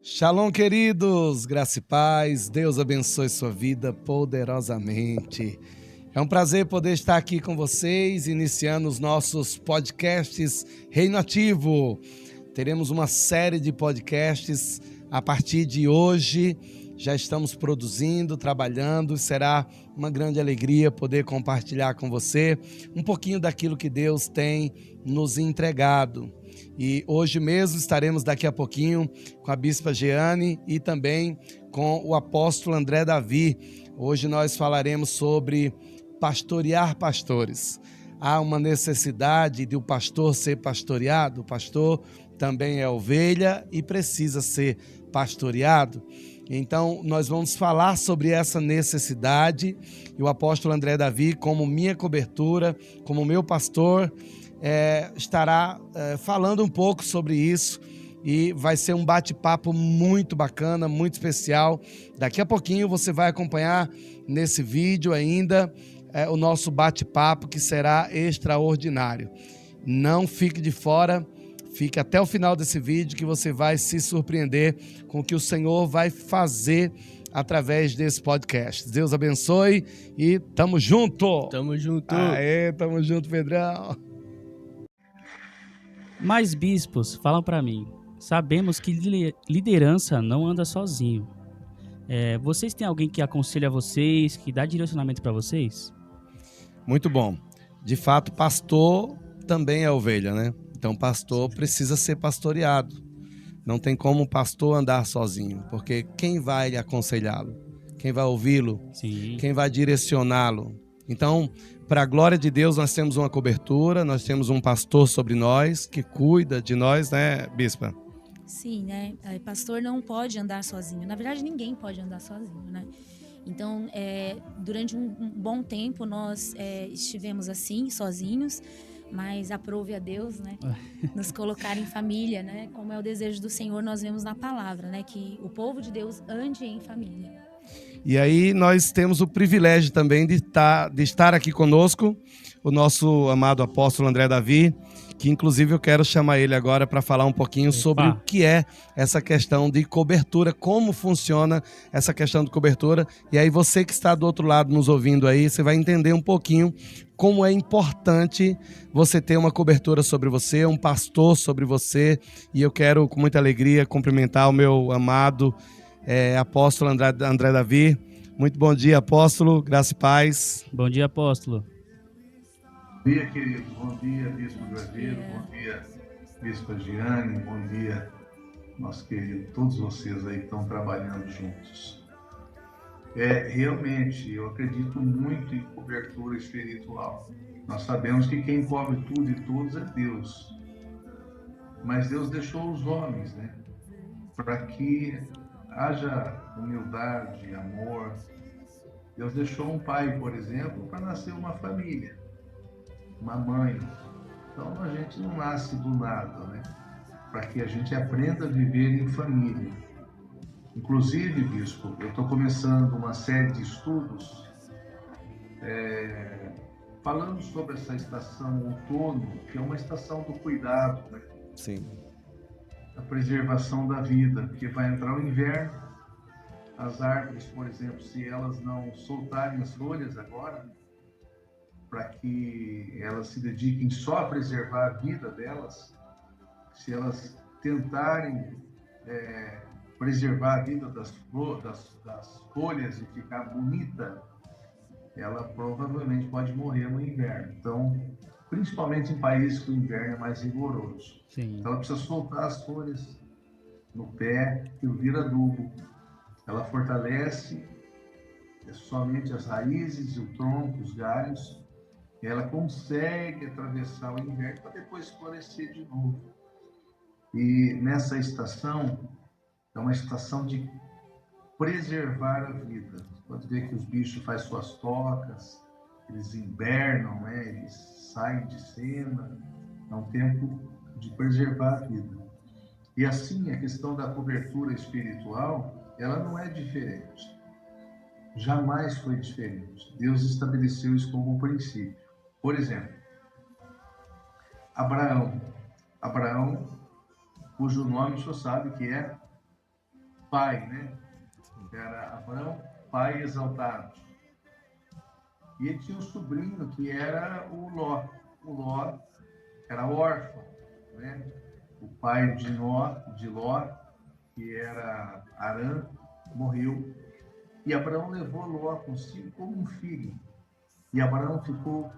Shalom, queridos, graça e paz, Deus abençoe sua vida poderosamente. É um prazer poder estar aqui com vocês, iniciando os nossos podcasts Reino Ativo. Teremos uma série de podcasts a partir de hoje. Já estamos produzindo, trabalhando, será uma grande alegria poder compartilhar com você um pouquinho daquilo que Deus tem nos entregado. E hoje mesmo estaremos daqui a pouquinho com a Bispa Jeane e também com o apóstolo André Davi. Hoje nós falaremos sobre pastorear pastores. Há uma necessidade de o pastor ser pastoreado, o pastor também é ovelha e precisa ser pastoreado. Então, nós vamos falar sobre essa necessidade e o apóstolo André Davi, como minha cobertura, como meu pastor, estará falando um pouco sobre isso e vai ser um bate-papo muito bacana, muito especial. Daqui a pouquinho você vai acompanhar nesse vídeo ainda o nosso bate-papo, que será extraordinário. Não fique de fora. Fique até o final desse vídeo que você vai se surpreender com o que o Senhor vai fazer através desse podcast. Deus abençoe e tamo junto! Tamo junto! Aê, tamo junto, Pedrão! Mas bispos, falam para mim, sabemos que liderança não anda sozinho. Vocês têm alguém que aconselha vocês, que dá direcionamento para vocês? Muito bom. De fato, pastor também é ovelha, né? Então, pastor precisa ser pastoreado. Não tem como o pastor andar sozinho, porque quem vai aconselhá-lo? Quem vai ouvi-lo? Sim. Quem vai direcioná-lo? Então, para a glória de Deus, nós temos uma cobertura, nós temos um pastor sobre nós, que cuida de nós, né, Bispa? Sim, né? Pastor não pode andar sozinho. Na verdade, ninguém pode andar sozinho, né? Então, durante um bom tempo, nós estivemos assim, sozinhos, mas aprove a Deus, né, nos colocar em família, né, como é o desejo do Senhor. Nós vemos na palavra, né, que o povo de Deus ande em família. E aí nós temos o privilégio também de estar aqui conosco, o nosso amado apóstolo André Davi, que inclusive eu quero chamar ele agora para falar um pouquinho sobre o que é essa questão de cobertura, como funciona essa questão de cobertura. E aí você que está do outro lado nos ouvindo aí, você vai entender um pouquinho como é importante você ter uma cobertura sobre você, um pastor sobre você. E eu quero com muita alegria cumprimentar o meu amado apóstolo André Davi. Muito bom dia, apóstolo, graça e paz. Bom dia, apóstolo. Bom dia, querido. Bom dia, Bispo Graveiro. Bom dia, Bispa Jeane. Bom dia, nosso querido, todos vocês aí que estão trabalhando juntos. Realmente, eu acredito muito em cobertura espiritual. Nós sabemos que quem cobre tudo e todos é Deus. Mas Deus deixou os homens, né? Para que haja humildade, amor. Deus deixou um pai, por exemplo, para nascer uma família, uma mãe. Então a gente não nasce do nada, né? Para que a gente aprenda a viver em família. Inclusive, bispo, eu estou começando uma série de estudos falando sobre essa estação outono, que é uma estação do cuidado, né? Sim. A preservação da vida, porque vai entrar o inverno. As árvores, por exemplo, se elas não soltarem as folhas agora, para que elas se dediquem só a preservar a vida delas, se elas tentarem preservar a vida das folhas e ficar bonita, ela provavelmente pode morrer no inverno. Então, principalmente em países que o inverno é mais rigoroso. Sim. Então, ela precisa soltar as folhas no pé, que vira adubo. Ela fortalece somente as raízes, o tronco, os galhos. E ela consegue atravessar o inverno para depois florescer de novo. E nessa estação, é uma estação de preservar a vida. Você pode ver que os bichos fazem suas tocas, eles hibernam, né? Eles saem de cena. É um tempo de preservar a vida. E assim, a questão da cobertura espiritual, ela não é diferente. Jamais foi diferente. Deus estabeleceu isso como um princípio. Por exemplo, Abraão, cujo nome o senhor sabe que é pai, né? Era Abraão, pai exaltado. E ele tinha um sobrinho que era o Ló. O Ló era órfão, né? O pai de Ló, que era Harã, morreu. E Abraão levou Ló consigo como um filho. E Abraão ficou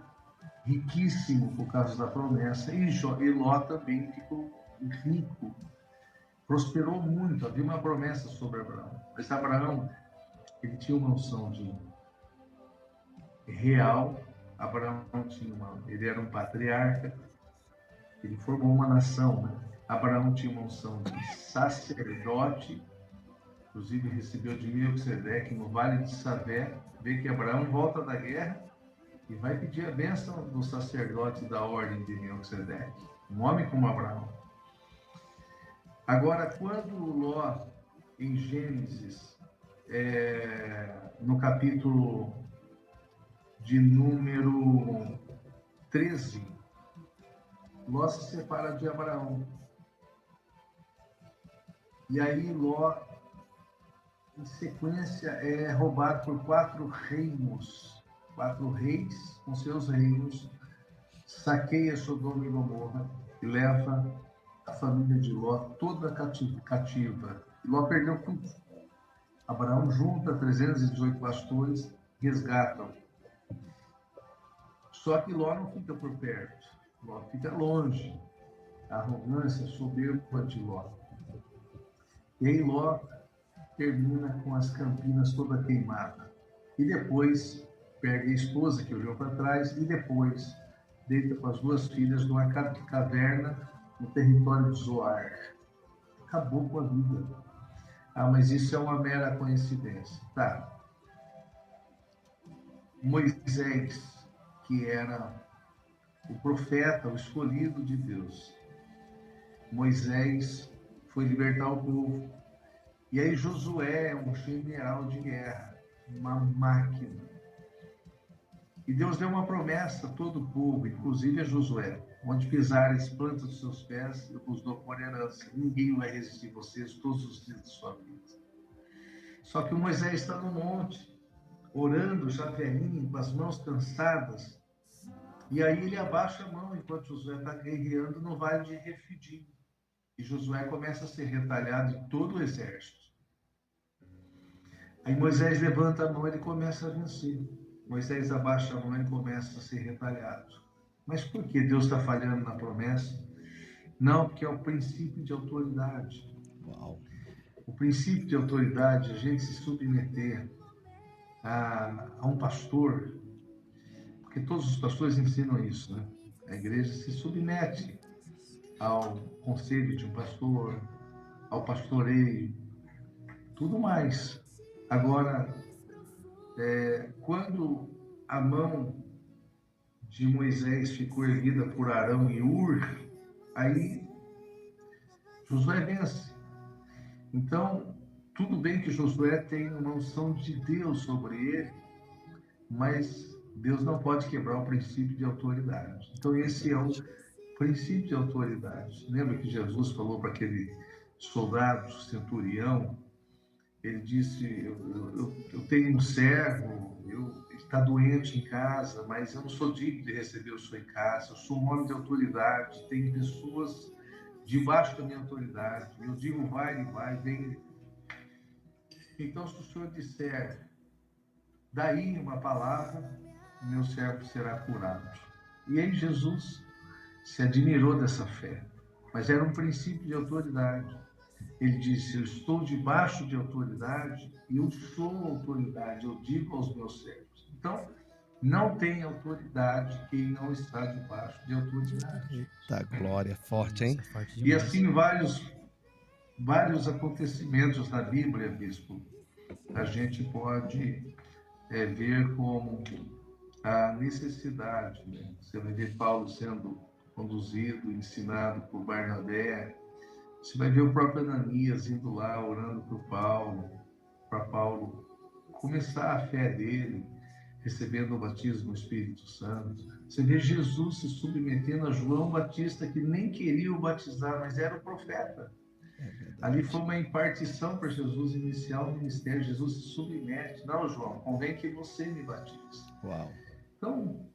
riquíssimo por causa da promessa. E Ló também ficou rico. Prosperou muito. Havia uma promessa sobre Abraão. Mas Abraão, ele tinha uma unção de real. Abraão ele era um patriarca. Ele formou uma nação, né? Abraão tinha uma unção de sacerdote. Inclusive recebeu de Melquisedeque no Vale de Savé. Vê que Abraão volta da guerra e vai pedir a bênção do sacerdote da ordem de Melquisedeque. Um homem como Abraão. Agora, quando Ló, em Gênesis, no capítulo de número 13, Ló se separa de Abraão. E aí Ló, em sequência, é roubado por 4 reinos. 4 reis com seus reinos, saqueia Sodoma e Gomorra e leva a família de Ló toda cativa. E Ló perdeu tudo. Abraão junta 318 pastores, resgatam. Só que Ló não fica por perto. Ló fica longe. A arrogância, a soberba de Ló. E aí Ló termina com as campinas toda queimada. E depois pega a esposa que olhou para trás e depois deita com as 2 filhas numa caverna no território de Zoar. Acabou com a vida. Ah, mas isso é uma mera coincidência. Tá. Moisés, que era o profeta, o escolhido de Deus. Moisés foi libertar o povo. E aí Josué é um general de guerra, uma máquina. E Deus deu uma promessa a todo o povo, inclusive a Josué. Onde pisares plantas dos seus pés, eu vos dou por herança. Ninguém vai resistir vocês todos os dias de sua vida. Só que o Moisés está no monte, orando, já velhinho, com as mãos cansadas. E aí ele abaixa a mão enquanto Josué está guerreando no vale de Refidim. E Josué começa a ser retalhado de todo o exército. Aí Moisés levanta a mão e ele começa a vencer. Moisés abaixa a mão e ele começa a ser retalhado. Mas por que Deus está falhando na promessa? Não, porque é o princípio de autoridade. Uau. O princípio de autoridade, a gente se submeter a um pastor, porque todos os pastores ensinam isso, né? A igreja se submete ao conselho de um pastor, ao pastoreio, tudo mais. Agora, quando a mão de Moisés ficou erguida por Arão e Ur, aí Josué vence. Então, tudo bem que Josué tem uma unção de Deus sobre ele, mas Deus não pode quebrar o princípio de autoridade. Então, esse é o princípio de autoridade. Lembra que Jesus falou para aquele soldado, centurião, ele disse, eu tenho um servo, ele está doente em casa, mas eu não sou digno de receber o senhor em casa, eu sou um homem de autoridade, tenho pessoas debaixo da minha autoridade, eu digo vai, ele vai, vem. Então, se o senhor disser, daí uma palavra, meu servo será curado. E aí Jesus se admirou dessa fé, mas era um princípio de autoridade. Ele disse, eu estou debaixo de autoridade e eu sou autoridade, eu digo aos meus servos. Então, não tem autoridade quem não está debaixo de autoridade. Eita, glória, forte, hein? E assim vários acontecimentos na Bíblia, bispo, a gente pode ver como a necessidade, né? Você vai ver Paulo sendo conduzido, ensinado por Barnabé. Você vai ver o próprio Ananias indo lá, orando para Paulo começar a fé dele, recebendo o batismo do Espírito Santo. Você vê Jesus se submetendo a João Batista, que nem queria o batizar, mas era o profeta. Ali foi uma impartição para Jesus iniciar o ministério. Jesus se submete. Não, João, convém que você me batize. Uau. Então,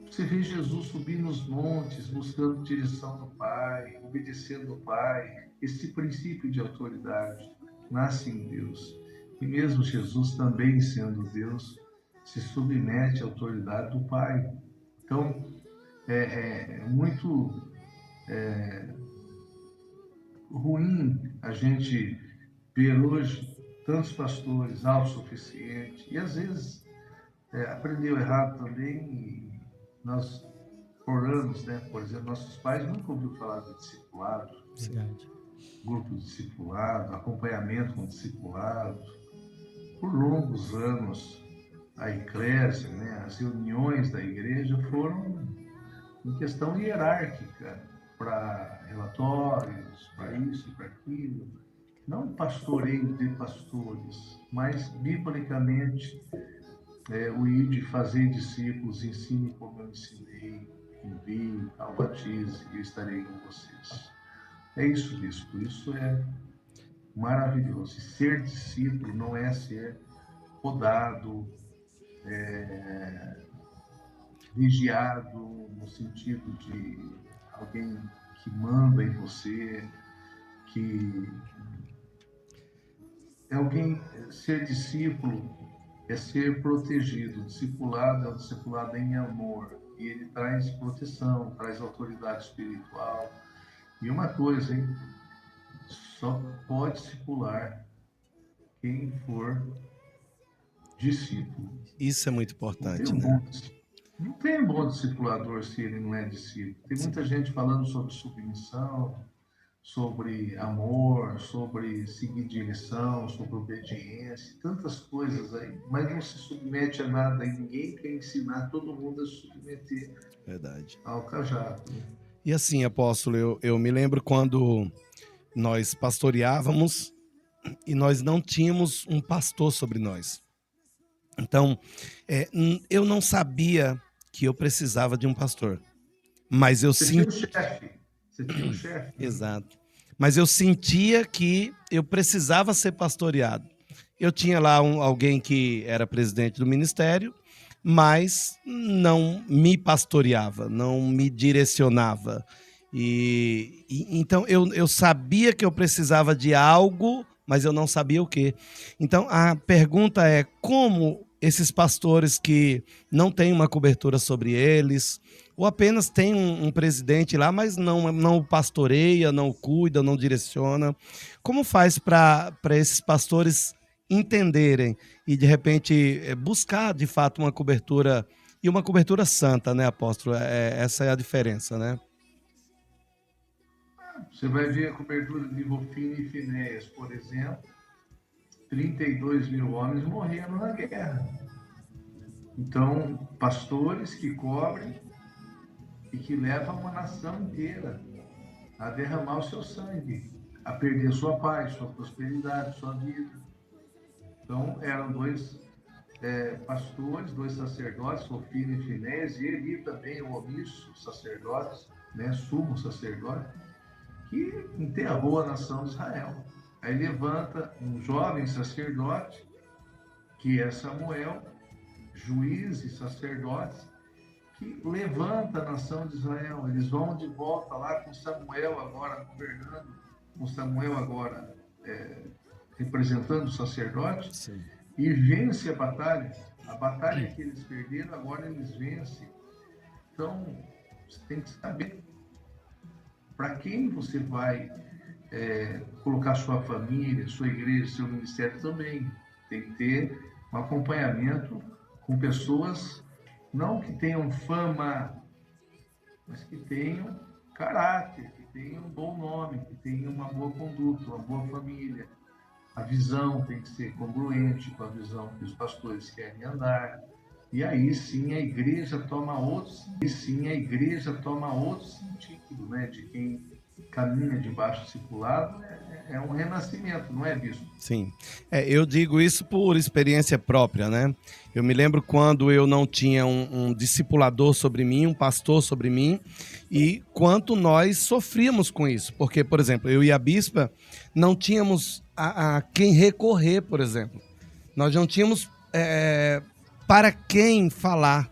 você vê Jesus subir nos montes, buscando direção do Pai, obedecendo ao Pai. Esse princípio de autoridade nasce em Deus. E mesmo Jesus, também sendo Deus, se submete à autoridade do Pai. Então, é muito ruim a gente ver hoje tantos pastores autossuficientes e, às vezes, aprendeu errado também. E nós oramos, né? Por exemplo, nossos pais nunca ouviram falar de discipulado, Verdade. grupo de discipulado, acompanhamento com discipulado. Por longos anos, a eclésia, né, as reuniões da igreja foram em questão hierárquica, para relatórios, para isso e para aquilo. Não pastoreio de pastores, mas biblicamente o ir de fazer discípulos, ensine como eu ensinei, envie, ao batize, e eu estarei com vocês. É isso, bispo. Isso é maravilhoso. E ser discípulo não é ser podado, vigiado, no sentido de alguém que manda em você, que é alguém. Ser discípulo é ser protegido. Discipulado é um discipulado em amor, e ele traz proteção, traz autoridade espiritual. E uma coisa, hein? Só pode discipular quem for discípulo. Isso é muito importante, Não né? Não tem bom discipulador se ele não é discípulo. Tem muita gente falando sobre submissão, sobre amor, sobre seguir direção, sobre obediência, tantas coisas aí, mas não se submete a nada e ninguém quer ensinar todo mundo a se submeter. Verdade. Ao cajado. E assim, apóstolo, eu me lembro quando nós pastoreávamos e nós não tínhamos um pastor sobre nós. Então, eu não sabia que eu precisava de um pastor, mas eu Você tinha um chefe. Você tinha um chefe. Exato. Mas eu sentia que eu precisava ser pastoreado. Eu tinha lá alguém que era presidente do ministério, mas não me pastoreava, não me direcionava. Então eu sabia que eu precisava de algo, mas eu não sabia o quê. Então a pergunta é: como esses pastores que não têm uma cobertura sobre eles, ou apenas tem um presidente lá, mas não o pastoreia, não o cuida, não direciona, como faz para esses pastores entenderem e, de repente, buscar, de fato, uma cobertura, e uma cobertura santa, né, apóstolo? Essa é a diferença, né? Você vai ver a cobertura de Hofni e Finéias, por exemplo, 32 mil homens morreram na guerra. Então, pastores que cobrem e que levam uma nação inteira a derramar o seu sangue, a perder sua paz, sua prosperidade, sua vida. Então, eram dois pastores, dois sacerdotes, Hofni e Finéias, e Eli também, o omisso sacerdote, né, sumo sacerdote, que enterrou a nação de Israel. Aí levanta um jovem sacerdote, que é Samuel, juiz e sacerdote, que levanta a nação de Israel. Eles vão de volta lá com Samuel agora governando, com Samuel agora representando o sacerdote. Sim. E vence a batalha. A batalha que eles perderam, agora eles vencem. Então, você tem que saber para quem você vai colocar sua família, sua igreja, seu ministério também. Tem que ter um acompanhamento com pessoas, não que tenham fama, mas que tenham caráter, que tenham um bom nome, que tenham uma boa conduta, uma boa família. A visão tem que ser congruente com a visão que os pastores querem andar. E aí sim a igreja toma outro sentido, né, de quem caminha debaixo do discipulado é um renascimento, não é, bispo? Sim, eu digo isso por experiência própria, né? Eu me lembro quando eu não tinha um discipulador sobre mim, um pastor sobre mim, e quanto nós sofríamos com isso. Porque, por exemplo, eu e a bispa não tínhamos a quem recorrer, por exemplo. Nós não tínhamos para quem falar,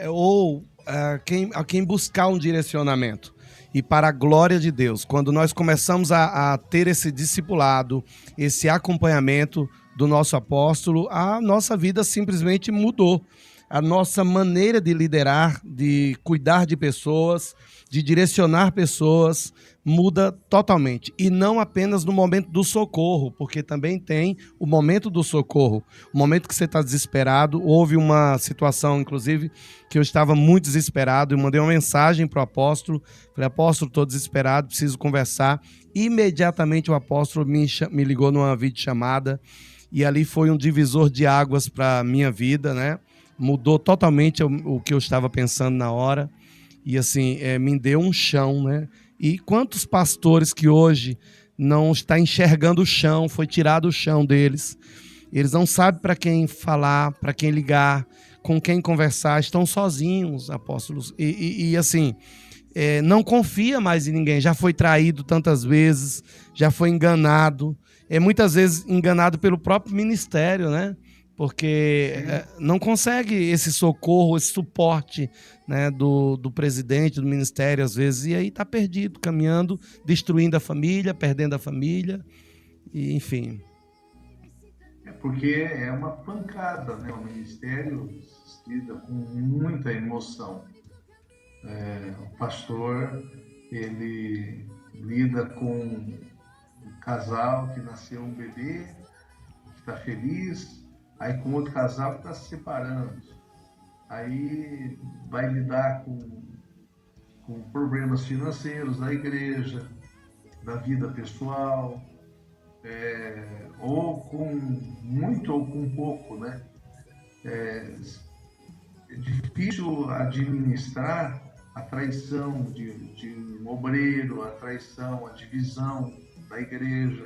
ou a quem buscar um direcionamento. E para a glória de Deus, quando nós começamos a ter esse discipulado, esse acompanhamento do nosso apóstolo, a nossa vida simplesmente mudou. A nossa maneira de liderar, de cuidar de pessoas, de direcionar pessoas, muda totalmente. E não apenas no momento do socorro, porque também tem o momento do socorro. O momento que você está desesperado. Houve uma situação, inclusive, que eu estava muito desesperado e mandei uma mensagem para o apóstolo. Falei, apóstolo, estou desesperado, preciso conversar. Imediatamente o apóstolo me ligou numa videochamada e ali foi um divisor de águas para a minha vida, né? Mudou totalmente o que eu estava pensando na hora e assim, me deu um chão, né? E quantos pastores que hoje não está enxergando o chão, foi tirado o chão deles, eles não sabem para quem falar, para quem ligar, com quem conversar, estão sozinhos, apóstolos, e assim, não confia mais em ninguém, já foi traído tantas vezes, já foi enganado, muitas vezes enganado pelo próprio ministério, né? Porque não consegue esse socorro, esse suporte, né, do presidente, do ministério, às vezes, e aí está perdido, caminhando, destruindo a família, perdendo a família, e, enfim. Porque é uma pancada, né? O ministério lida com muita emoção. O pastor, ele lida com um casal que nasceu um bebê, que está feliz, aí com outro casal que está se separando. Aí vai lidar com problemas financeiros da igreja, da vida pessoal, ou com muito ou com pouco, né? É difícil administrar a traição de um obreiro, a traição, a divisão da igreja.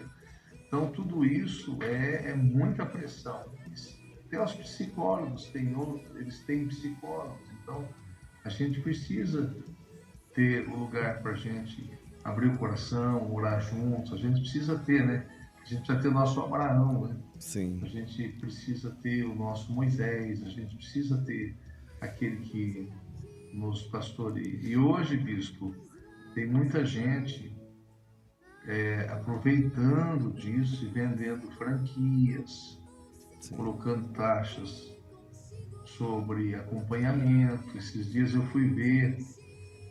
Então, tudo isso é muita pressão. Até os psicólogos eles têm psicólogos. Então, a gente precisa ter um lugar para a gente abrir o coração, orar juntos. A gente precisa ter, né? A gente precisa ter o nosso Abraão, né? Sim. A gente precisa ter o nosso Moisés, a gente precisa ter aquele que nos pastoreia. E hoje, bispo, tem muita gente aproveitando disso e vendendo franquias, sim, colocando taxas sobre acompanhamento. Esses dias eu fui ver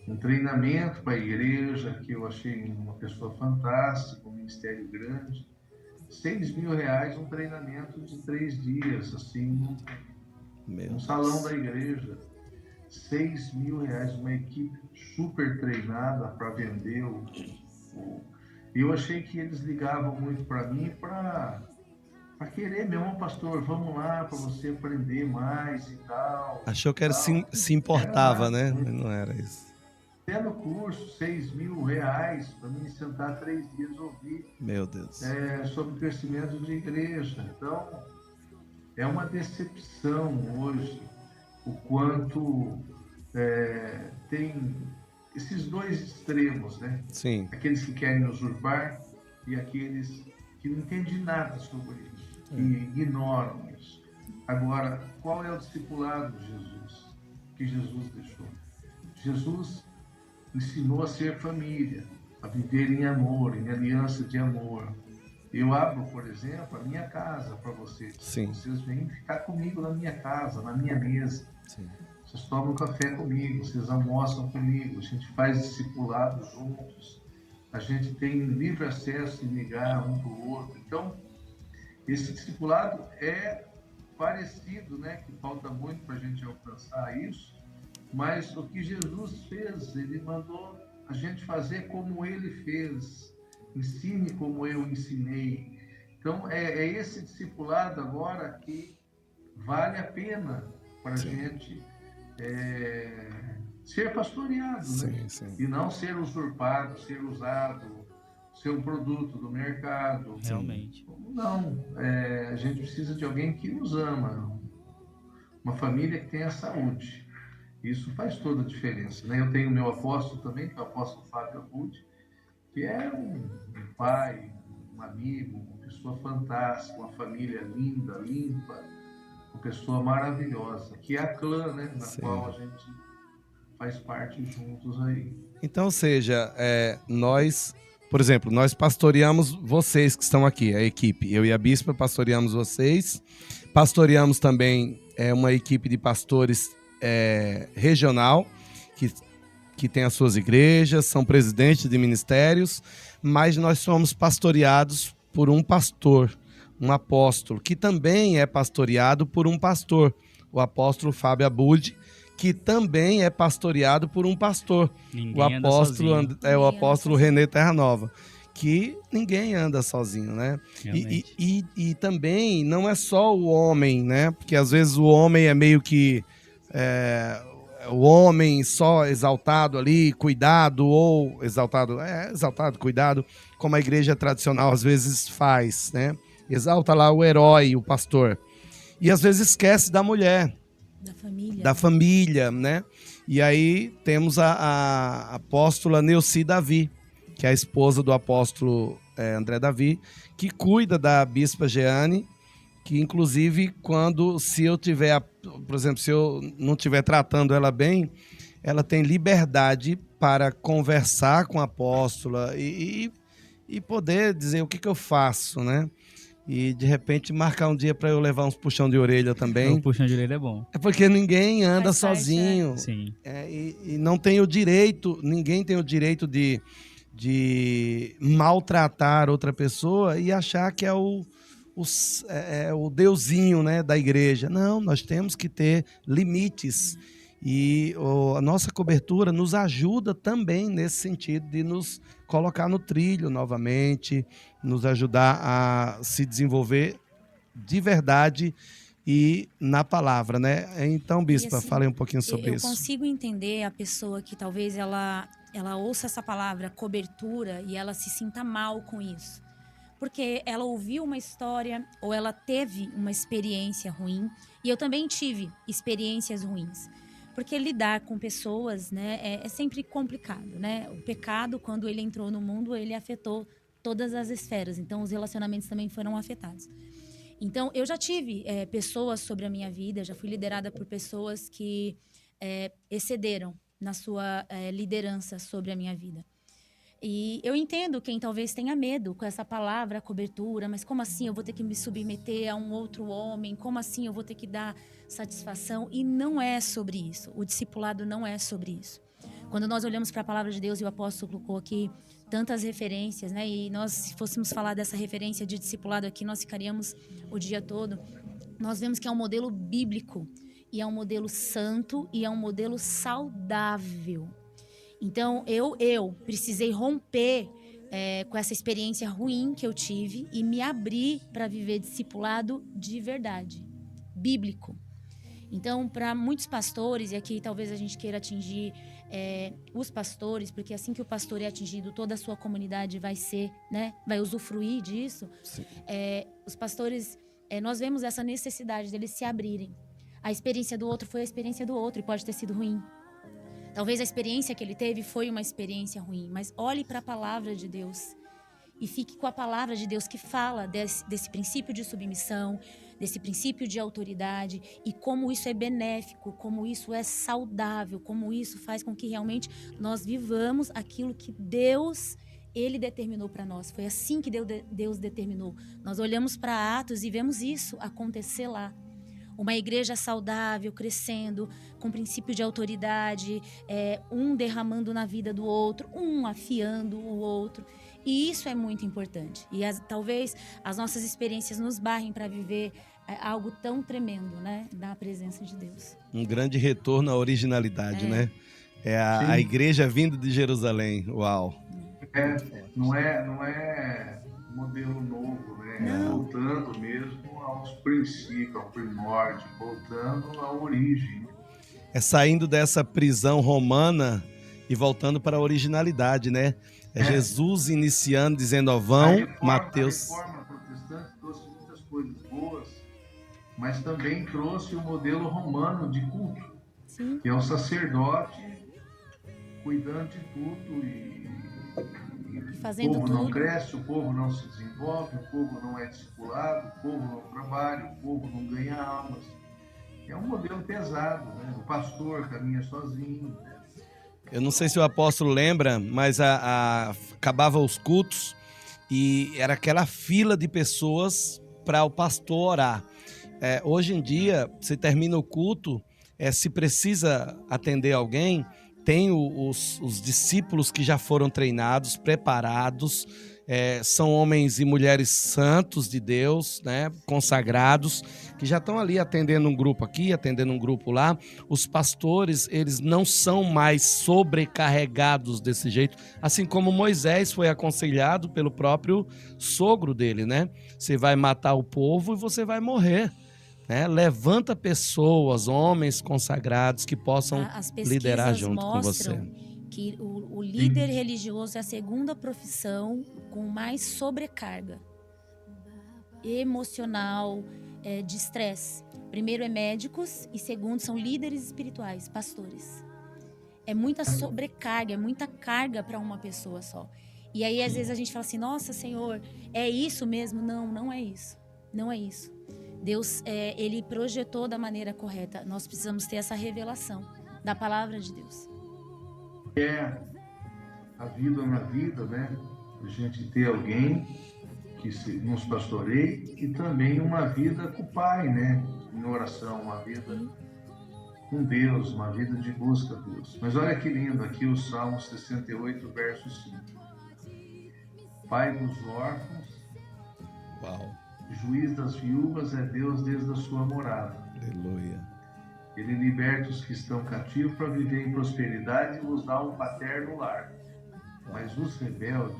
um treinamento para a igreja, que eu achei uma pessoa fantástica, um ministério grande, R$6.000 um treinamento de 3 dias, assim, um salão da igreja. R$6.000, uma equipe super treinada para vender eu achei que eles ligavam muito para mim para querer mesmo, pastor, vamos lá para você aprender mais e tal. Achou que era se importava, né? Não era isso. Tendo curso, R$6.000 para me sentar 3 dias ouvir. Meu Deus. Sobre crescimento de igreja. Então, é uma decepção hoje o quanto tem esses dois extremos, né? Sim. Aqueles que querem usurpar e aqueles que não entendem nada sobre isso, que ignoram isso. Agora, qual é o discipulado de Jesus, que Jesus deixou? Jesus ensinou a ser família, a viver em amor, em aliança de amor. Eu abro, por exemplo, a minha casa para vocês. Sim. Vocês vêm ficar comigo na minha casa, na minha mesa. Sim. Vocês tomam café comigo, vocês almoçam comigo, a gente faz discipulado juntos, a gente tem livre acesso e ligar um para o outro. Então, esse discipulado é parecido, né? Que falta muito para a gente alcançar isso, mas o que Jesus fez, ele mandou a gente fazer como ele fez, ensine como eu ensinei. Então, é esse discipulado agora que vale a pena para a gente ser pastoreado, né? Sim. E não ser usurpado, ser usado, ser um produto do mercado. Realmente. Não, a gente precisa de alguém que nos ama, uma família que tenha saúde. Isso faz toda a diferença, né? Eu tenho meu apóstolo também, que é o apóstolo Fábio Abud, que é um pai, um amigo, uma pessoa fantástica, uma família linda, limpa, uma pessoa maravilhosa, que é a clã, né? Na qual a gente faz parte juntos aí. Então, ou seja, nós, por exemplo, nós pastoreamos vocês que estão aqui, a equipe. Eu e a Bispa pastoreamos vocês. Pastoreamos também uma equipe de pastores regional, que tem as suas igrejas, são presidentes de ministérios, mas nós somos pastoreados por um pastor, um apóstolo, que também é pastoreado por um pastor, o apóstolo Fábio Abud, que também é pastoreado por um pastor, o apóstolo René Terranova, que ninguém anda sozinho, né? E também não é só o homem, né? Porque às vezes o homem é meio que o homem só exaltado ali, cuidado, ou exaltado, cuidado, como a igreja tradicional às vezes faz, né? Exalta lá o herói, o pastor. E às vezes esquece da mulher, da família, né? E aí temos a apóstola Neuci Davi, que é a esposa do apóstolo André Davi, que cuida da bispa Jeane, que inclusive se eu não estiver tratando ela bem, ela tem liberdade para conversar com a apóstola e poder dizer o que eu faço, né? E de repente marcar um dia para eu levar uns puxão de orelha também. O puxão de orelha é bom. É porque ninguém anda sozinho. Sim. E não tem o direito, ninguém tem o direito de maltratar outra pessoa e achar que é o deusinho, né, da igreja. Não, nós temos que ter limites. E a nossa cobertura nos ajuda também nesse sentido de nos colocar no trilho novamente, nos ajudar a se desenvolver de verdade e na palavra, né? Então, Bispa, assim, fale um pouquinho sobre isso. Eu consigo entender a pessoa que talvez ela ouça essa palavra cobertura e ela se sinta mal com isso. Porque ela ouviu uma história ou ela teve uma experiência ruim. E eu também tive experiências ruins. Porque lidar com pessoas, né, é sempre complicado, né? O pecado, quando ele entrou no mundo, ele afetou todas as esferas. Então, os relacionamentos também foram afetados. Então, eu já tive pessoas sobre a minha vida, já fui liderada por pessoas que excederam na sua liderança sobre a minha vida. E eu entendo quem talvez tenha medo com essa palavra cobertura, mas como assim eu vou ter que me submeter a um outro homem? Como assim eu vou ter que dar satisfação? E não é sobre isso. O discipulado não é sobre isso. Quando nós olhamos para a palavra de Deus e o apóstolo colocou aqui tantas referências, né? E nós, se fôssemos falar dessa referência de discipulado aqui, nós ficaríamos o dia todo. Nós vemos que é um modelo bíblico e é um modelo santo e é um modelo saudável. Então, eu precisei romper com essa experiência ruim que eu tive e me abrir para viver discipulado de verdade, bíblico. Então, para muitos pastores, e aqui talvez a gente queira atingir os pastores, porque assim que o pastor é atingido, toda a sua comunidade vai ser, né, vai usufruir disso. Os pastores, nós vemos essa necessidade deles se abrirem. A experiência do outro foi a experiência do outro e pode ter sido ruim. Talvez a experiência que ele teve foi uma experiência ruim, mas olhe para a palavra de Deus e fique com a palavra de Deus que fala desse princípio de submissão, desse princípio de autoridade e como isso é benéfico, como isso é saudável, como isso faz com que realmente nós vivamos aquilo que Deus, Ele determinou para nós. Foi assim que Deus determinou. Nós olhamos para Atos e vemos isso acontecer lá. Uma igreja saudável, crescendo, com princípio de autoridade, um derramando na vida do outro, um afiando o outro. E isso é muito importante. E talvez as nossas experiências nos barrem para viver algo tão tremendo, né? Na presença de Deus. Um grande retorno à originalidade, né? É a igreja vindo de Jerusalém. Uau! Não é modelo novo, né? Voltando mesmo aos princípios, ao primórdio, voltando à origem. é saindo dessa prisão romana e voltando para a originalidade, né? É Jesus iniciando, dizendo, ó, vão, Mateus... A reforma protestante trouxe muitas coisas boas, mas também trouxe o modelo romano de culto, Sim. que é o sacerdote cuidando de tudo e fazendo o povo não tudo. cresce, o povo não se desenvolve, o povo não é discipulado, o povo não trabalha, o povo não ganha almas. É um modelo pesado, né? O pastor caminha sozinho. Eu não sei se o apóstolo lembra, mas acabava os cultos e era aquela fila de pessoas para o pastor orar. Hoje em dia, você termina o culto, se precisa atender alguém, tem os discípulos que já foram treinados, preparados, são homens e mulheres santos de Deus, né, consagrados, que já estão ali atendendo um grupo aqui, atendendo um grupo lá. Os pastores, eles não são mais sobrecarregados desse jeito, assim como Moisés foi aconselhado pelo próprio sogro dele, né? Você vai matar o povo e você vai morrer. Né? Levanta pessoas, homens consagrados que possam liderar junto com você. As pesquisas mostram que o líder religioso é a segunda profissão com mais sobrecarga emocional, de estresse. Primeiro é médicos e segundo são líderes espirituais, pastores. É muita sobrecarga, é muita carga para uma pessoa só. E aí às vezes a gente fala assim, nossa Senhor, é isso mesmo? Não, não é isso. Não é isso. Deus, ele projetou da maneira correta. Nós precisamos ter essa revelação da palavra de Deus. A vida na vida, né? A gente ter alguém que nos pastoreie e também uma vida com o Pai, né? Em oração, uma vida com Deus, uma vida de busca a Deus. Mas olha que lindo aqui o Salmo 68, verso 5. Pai dos órfãos, Uau. Juiz das viúvas é Deus desde a sua morada. Aleluia. Ele liberta os que estão cativos para viver em prosperidade e nos dá um paterno lar. Mas os rebeldes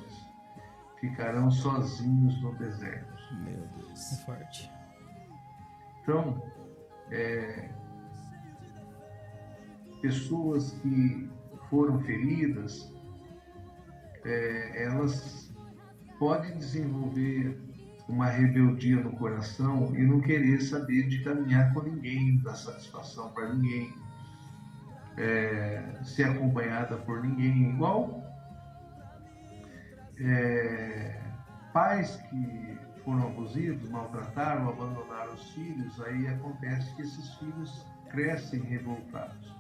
ficarão sozinhos no deserto. Meu Deus. É forte. Então, pessoas que foram feridas, elas podem desenvolver uma rebeldia no coração e não querer saber de caminhar com ninguém, dar satisfação para ninguém, ser acompanhada por ninguém, igual pais que foram abusivos, maltrataram, abandonaram os filhos, aí acontece que esses filhos crescem revoltados.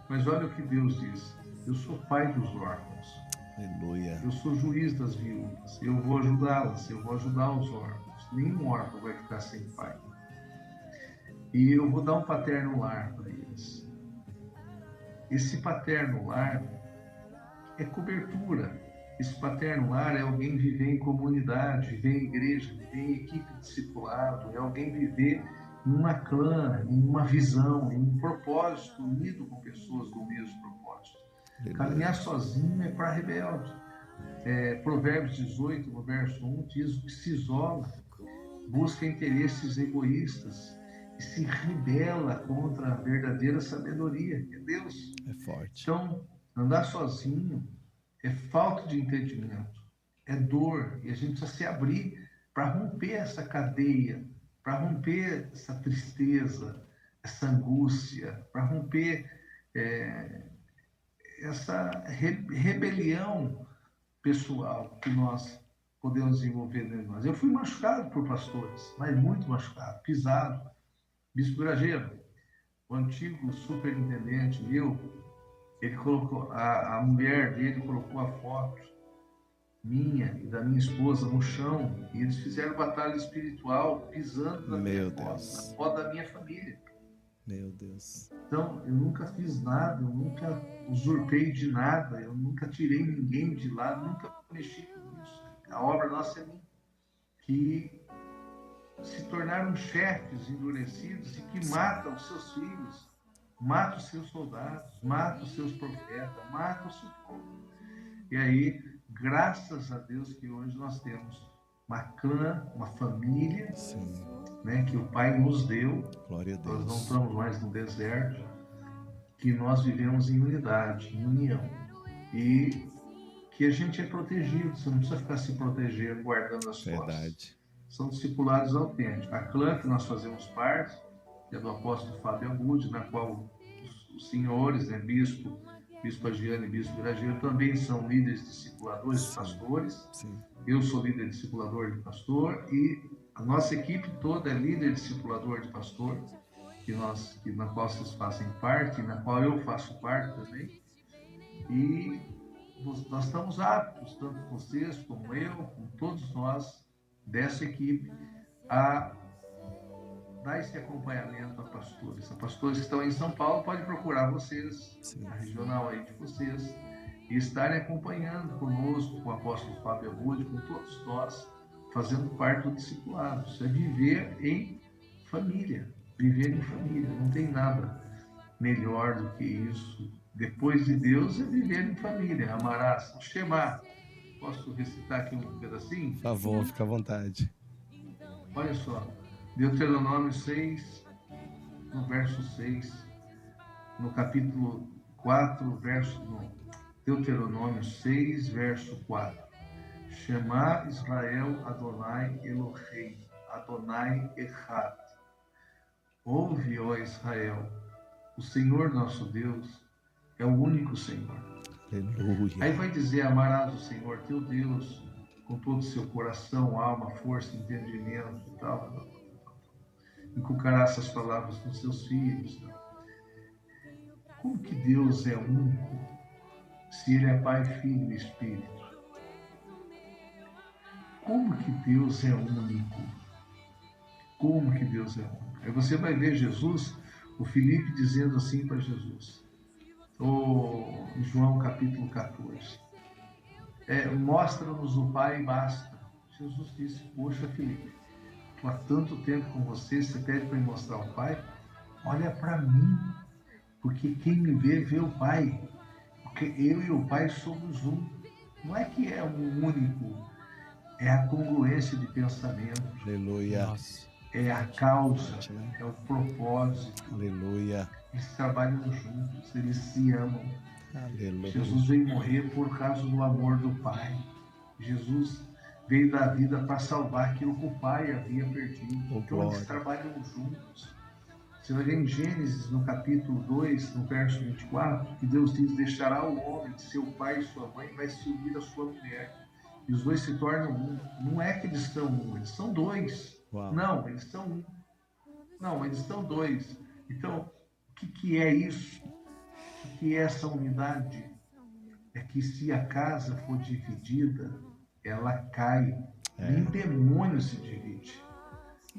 Mas olha o que Deus diz, eu sou pai dos órfãos. Aleluia. Eu sou juiz das viúvas, eu vou ajudá-las, eu vou ajudar os órfãos. Nenhum órfão vai ficar sem pai. E eu vou dar um paterno lar para eles. Esse paterno lar é cobertura. Esse paterno lar é alguém viver em comunidade, viver em igreja, viver em equipe de discipulado, é alguém viver em uma clã, em uma visão, em um propósito, unido com pessoas do mesmo propósito. Caminhar sozinho é para rebelde. Provérbios 18, no verso 1, diz o que se isola, busca interesses egoístas e se rebela contra a verdadeira sabedoria, que é Deus. É forte. Então, andar sozinho é falta de entendimento, é dor, e a gente precisa se abrir para romper essa cadeia, para romper essa tristeza, essa angústia, para romper essa rebelião pessoal que nós podemos desenvolver dentro de nós. Eu fui machucado por pastores, mas muito machucado, pisado. Bispo Grajeiro, o antigo superintendente meu, ele colocou, a mulher dele colocou a foto minha e da minha esposa no chão e eles fizeram batalha espiritual pisando na minha foto, na foto da minha família. Meu Deus. Então, eu nunca fiz nada, eu nunca usurpei de nada, eu nunca tirei ninguém de lá, nunca mexi com isso. A obra nossa é minha. Que se tornaram chefes endurecidos e que matam os seus filhos, matam os seus soldados, matam os seus profetas, matam o seu povo. E aí, graças a Deus que hoje nós temos uma clã, uma família, né, que o Pai nos deu. Glória a Deus. Nós não estamos mais no deserto. que nós vivemos em unidade, em união. E que a gente é protegido, você não precisa ficar se protegendo, guardando as costas. São discipulados autênticos. A clã que nós fazemos parte é do apóstolo Fábio Abud, na qual os senhores, né, Bispo Agiane e Bispo Grageiro, também são líderes discipuladores de pastores. Sim. Eu sou líder discipulador de pastor e a nossa equipe toda é líder discipulador de pastor, na qual vocês fazem parte, na qual eu faço parte também. E nós estamos aptos, tanto vocês como eu, como todos nós dessa equipe, a dar esse acompanhamento a pastores. A pastores que estão em São Paulo, pode procurar vocês, sim, a regional aí de vocês, e estarem acompanhando conosco, com o apóstolo Fábio Abud, com todos nós, fazendo parte do discipulado. Isso é viver em família. Viver em família. Não tem nada melhor do que isso. Depois de Deus, é viver em família. Amarás. O Shema. Posso recitar aqui um pedacinho? Por favor, fica à vontade. Olha só. Deuteronômio 6, no verso 6. No capítulo 4, verso 9. Deuteronômio 6, verso 4. Shema Israel Adonai Elohei, Adonai Echad. Ouve, ó Israel, o Senhor nosso Deus é o único Senhor. Aleluia. Aí vai dizer, amarás o Senhor teu Deus com todo o seu coração, alma, força, entendimento e tal. Inculcarás essas palavras nos seus filhos. Como que Deus é único se Ele é Pai, Filho e Espírito? Como que Deus é único? Como que Deus é único? Aí você vai ver Jesus, o Filipe dizendo assim para Jesus, em João capítulo 14, mostra-nos o Pai e basta. Jesus disse, poxa Filipe, estou há tanto tempo com você pede para me mostrar o Pai? Olha para mim, porque quem me vê, vê o Pai, porque eu e o Pai somos um. Não é que é um único, é a congruência de pensamento. Aleluia. Nossa. É a causa, é o propósito. Aleluia. Eles trabalham juntos, eles se amam. Aleluia. Jesus veio morrer por causa do amor do Pai. Jesus veio da vida para salvar aquilo que o Pai havia perdido. Então eles trabalham juntos. Você vai ver em Gênesis, no capítulo 2, no verso 24, que Deus diz, deixará o homem de seu pai e sua mãe e vai se unir à sua mulher. E os dois se tornam um. Não é que eles são um, eles são dois. Uau. Não, eles são um. Não, eles são dois. Então, o que é isso? O que é essa unidade? É que se a casa for dividida, ela cai. Nem demônio se divide.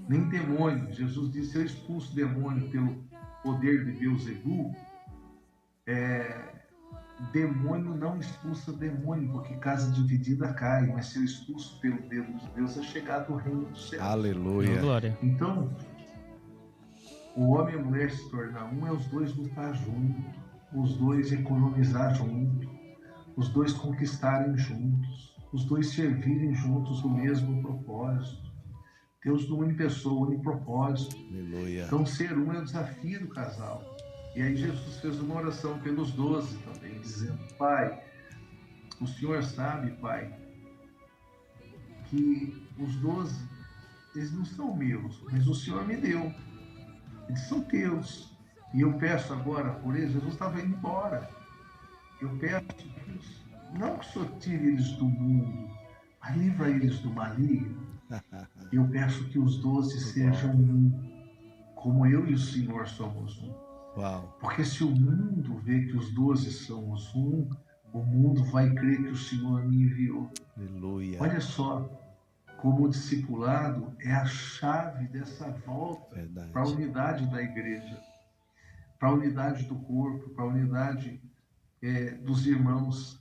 Nem demônio. Jesus disse, eu expulso demônio pelo poder de Beelzebul. Demônio não expulsa demônio, porque casa dividida cai, mas se eu expulso pelo dedo de Deus, é chegado o reino do céu. Aleluia. Glória. Então, o homem e a mulher se tornar um é os dois lutar junto, os dois economizar junto, os dois conquistarem juntos, os dois servirem juntos o mesmo propósito. Deus não une pessoa, une propósito. Aleluia. Então, ser um é o desafio do casal. E aí Jesus fez uma oração pelos 12 também, dizendo, Pai, o Senhor sabe, Pai, que os 12, eles não são meus, mas o Senhor me deu. Eles são teus. E eu peço agora por eles, Jesus estava indo embora. Eu peço, Deus, não que o Senhor tire eles do mundo, mas livra eles do maligno. Eu peço que os 12 sejam um, como eu e o Senhor somos um. Uau. Porque se o mundo vê que os 12 somos um, o mundo vai crer que o Senhor me enviou. Aleluia. Olha só, como o discipulado é a chave dessa volta para a unidade da igreja, para a unidade do corpo, para a unidade dos irmãos.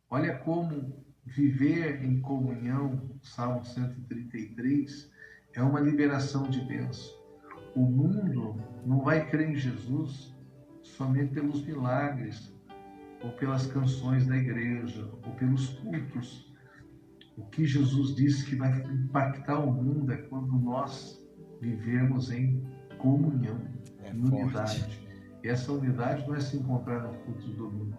Olha como viver em comunhão, Salmo 133, é uma liberação de bênção. O mundo não vai crer em Jesus somente pelos milagres, ou pelas canções da igreja, ou pelos cultos. O que Jesus disse que vai impactar o mundo é quando nós vivemos em comunhão, em unidade. E essa unidade não é se encontrar no culto de domingo.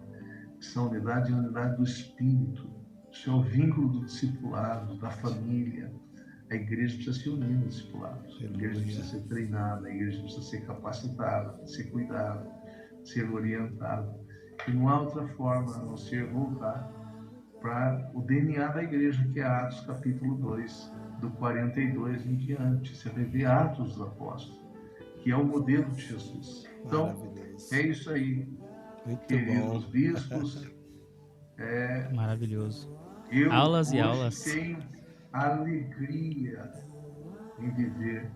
Essa unidade é a unidade do Espírito. Isso é o vínculo do discipulado, da família. A igreja precisa se unir no discipulado. A igreja precisa ser treinada, a igreja precisa ser capacitada, ser cuidada, ser orientada. E não há outra forma a não ser voltar para o DNA da igreja, que é Atos capítulo 2, do 42 em diante. Você vai ver Atos dos Apóstolos, que é o modelo de Jesus. Então, é isso aí, muito queridos bom. bispos. Maravilhoso. Eu Aulas e hoje aulas. tenho alegria em viver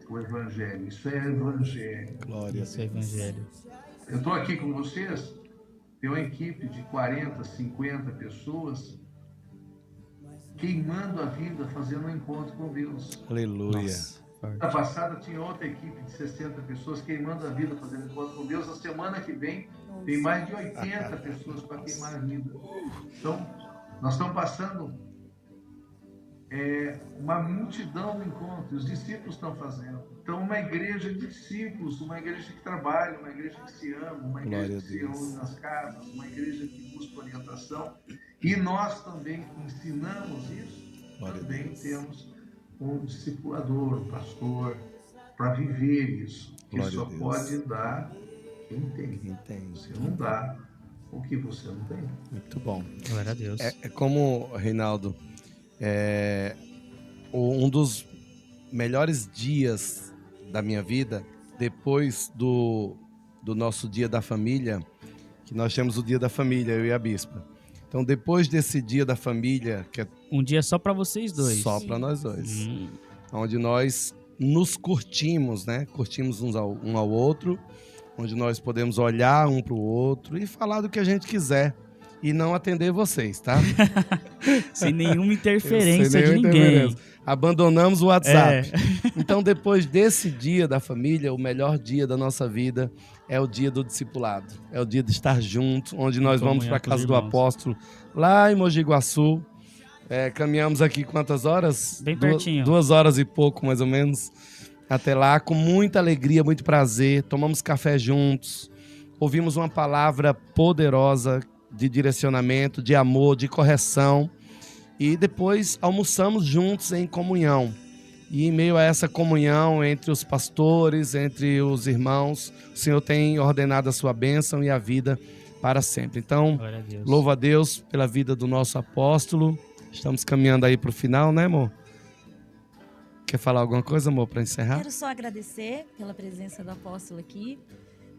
o Evangelho. Isso é Evangelho. Glória Isso a é Deus. evangelho. Eu estou aqui com vocês, tem uma equipe de 40, 50 pessoas queimando a vida, fazendo um encontro com Deus. Aleluia. Nossa, forte. Na passada tinha outra equipe de 60 pessoas queimando a vida, fazendo encontro com Deus. A semana que vem tem mais de 80 pessoas para queimar a vida. Então, nós estamos passando uma multidão no encontro, os discípulos estão fazendo. Então, uma igreja de discípulos, uma igreja que trabalha, uma igreja que se ama, uma igreja que se reúne nas casas, uma igreja que busca orientação. E nós também ensinamos isso, também temos um discipulador, um pastor, para viver isso. Que só pode dar quem tem. Você não dá o que você não tem. Muito bom. Glória a Deus. É como, Reinaldo, um dos melhores dias da minha vida, depois do nosso dia da família, que nós temos o dia da família, eu e a bispa. Então, depois desse dia da família, que é Um dia só pra vocês dois. só para nós dois, onde nós nos curtimos, né? Curtimos um ao outro, onde nós podemos olhar um para o outro e falar do que a gente quiser e não atender vocês, tá? Sem nenhuma interferência Sem nenhuma de ninguém. interferência. Abandonamos o WhatsApp. Então, depois desse dia da família, o melhor dia da nossa vida é o dia do discipulado. É o dia de estar juntos, onde nós vamos para a casa do apóstolo, lá em Mogi Guaçu. Caminhamos aqui quantas horas? Bem pertinho. 2 horas e pouco, mais ou menos. Até lá, com muita alegria, muito prazer. Tomamos café juntos. Ouvimos uma palavra poderosa de direcionamento, de amor, de correção. E depois almoçamos juntos em comunhão. E em meio a essa comunhão entre os pastores, entre os irmãos, o Senhor tem ordenado a sua bênção e a vida para sempre. Então, louvo a Deus pela vida do nosso apóstolo. Estamos caminhando aí para o final, né, amor? Quer falar alguma coisa, amor, para encerrar? Quero só agradecer pela presença do apóstolo aqui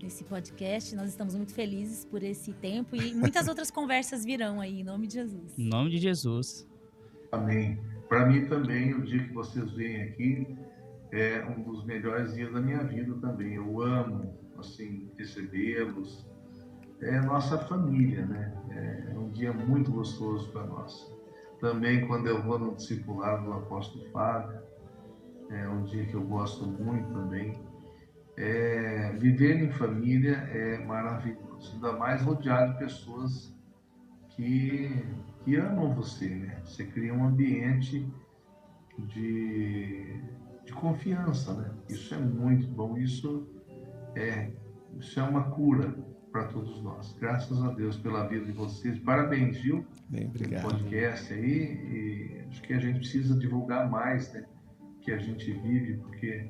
nesse podcast. Nós estamos muito felizes por esse tempo e muitas outras conversas virão aí, em nome de Jesus. Em nome de Jesus. Amém. Para mim também, o dia que vocês vêm aqui é um dos melhores dias da minha vida também. Eu amo, assim, recebê-los. É nossa família, né? É um dia muito gostoso para nós. Também quando eu vou no discipulado do apóstolo Fábio, é um dia que eu gosto muito também. Viver em família é maravilhoso, ainda mais rodeado de pessoas que amam você, né? Você cria um ambiente de confiança, né? Isso é muito bom, isso é uma cura para todos nós. Graças a Deus pela vida de vocês. Parabéns, viu? Bem, obrigado. Podcast aí, e acho que a gente precisa divulgar mais, né? Que a gente vive, porque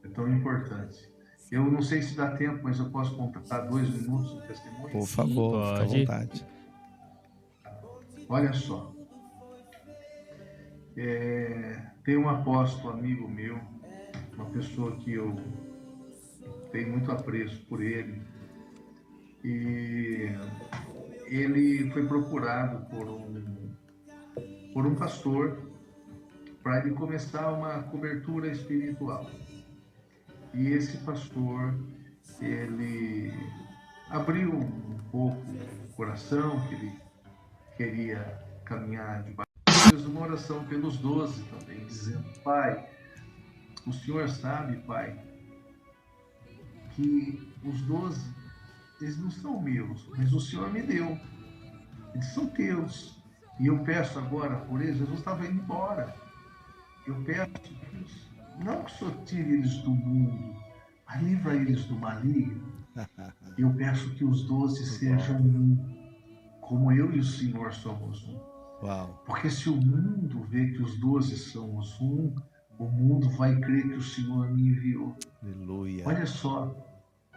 é tão importante. Eu não sei se dá tempo, mas eu posso contar 2 minutos de testemunho? Por favor, fica à vontade. Olha só. Tem um apóstolo amigo meu, uma pessoa que eu tenho muito apreço por ele, e ele foi procurado por um pastor para ele começar uma cobertura espiritual. E esse pastor, ele abriu um pouco o coração, que ele queria caminhar debaixo de Deus, uma oração pelos 12 também, dizendo: Pai, o Senhor sabe, Pai, que os 12, eles não são meus, mas o Senhor me deu. Eles são teus. E eu peço agora por eles. Jesus estava indo embora. Eu peço, Deus, não que o Senhor tire eles do mundo, mas livra eles do maligno. Eu peço que os 12 sejam um, como eu e o Senhor somos um. Uau. Porque se o mundo vê que os 12 somos um, o mundo vai crer que o Senhor me enviou. Aleluia. Olha só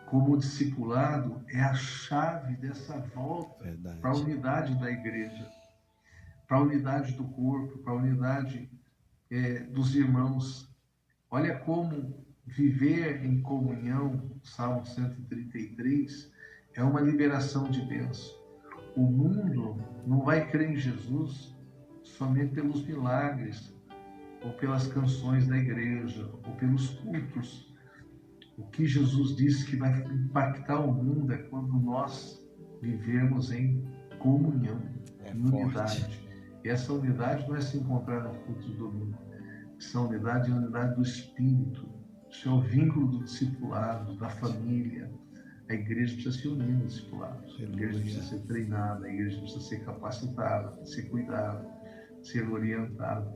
como o discipulado é a chave dessa volta para a unidade da igreja, para a unidade do corpo, para a unidade dos irmãos. Olha como viver em comunhão, Salmo 133, é uma liberação de bênção. O mundo não vai crer em Jesus somente pelos milagres, ou pelas canções da igreja, ou pelos cultos. O que Jesus disse que vai impactar o mundo é quando nós vivermos em comunhão, em unidade. E essa unidade não é se encontrar no culto do domingo. Essa unidade é a unidade do Espírito. Isso é o vínculo do discipulado, da família. A igreja precisa se unir no discipulado. A igreja precisa ser treinada, a igreja precisa ser capacitada, ser cuidada, ser orientada.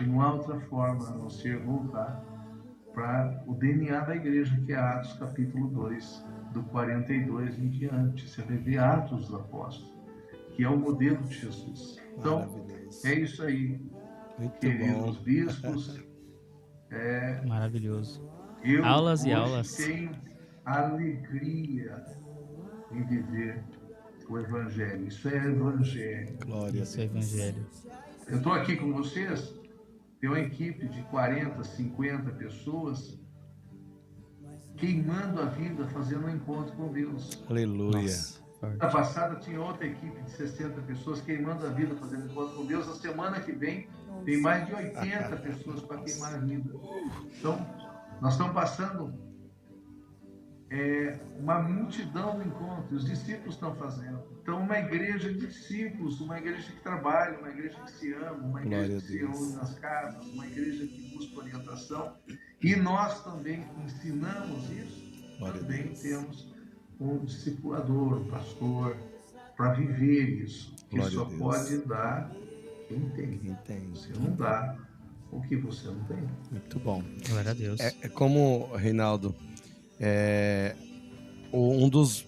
E não há outra forma a não ser voltar para o DNA da igreja, que é Atos capítulo 2, do 42 em diante. Você vai ver Atos dos Apóstolos, que é o modelo de Jesus. Então, é isso aí, muito queridos bom. bispos. Maravilhoso. Eu Aulas e hoje aulas. tenho alegria em viver o Evangelho. Isso é Evangelho. Glória Isso é a Deus. evangelho. Eu estou aqui com vocês, tem uma equipe de 40, 50 pessoas queimando a vida, fazendo um encontro com Deus. Aleluia. Nossa, forte. Na passada tinha outra equipe de 60 pessoas queimando a vida, fazendo encontro com Deus. A semana que vem tem mais de 80 pessoas para queimar a vida. Então, nós estamos passando uma multidão no encontro, os discípulos estão fazendo. Então, uma igreja de discípulos, uma igreja que trabalha, uma igreja que se ama, uma igreja que se reúne nas casas, uma igreja que busca orientação. E nós também ensinamos isso, também temos um discipulador, um pastor, para viver isso. Que Glória só a Deus. pode dar quem tem. Quem tem. Você não dá o que você não tem. Muito bom. Glória a Deus. É como, Reinaldo, um dos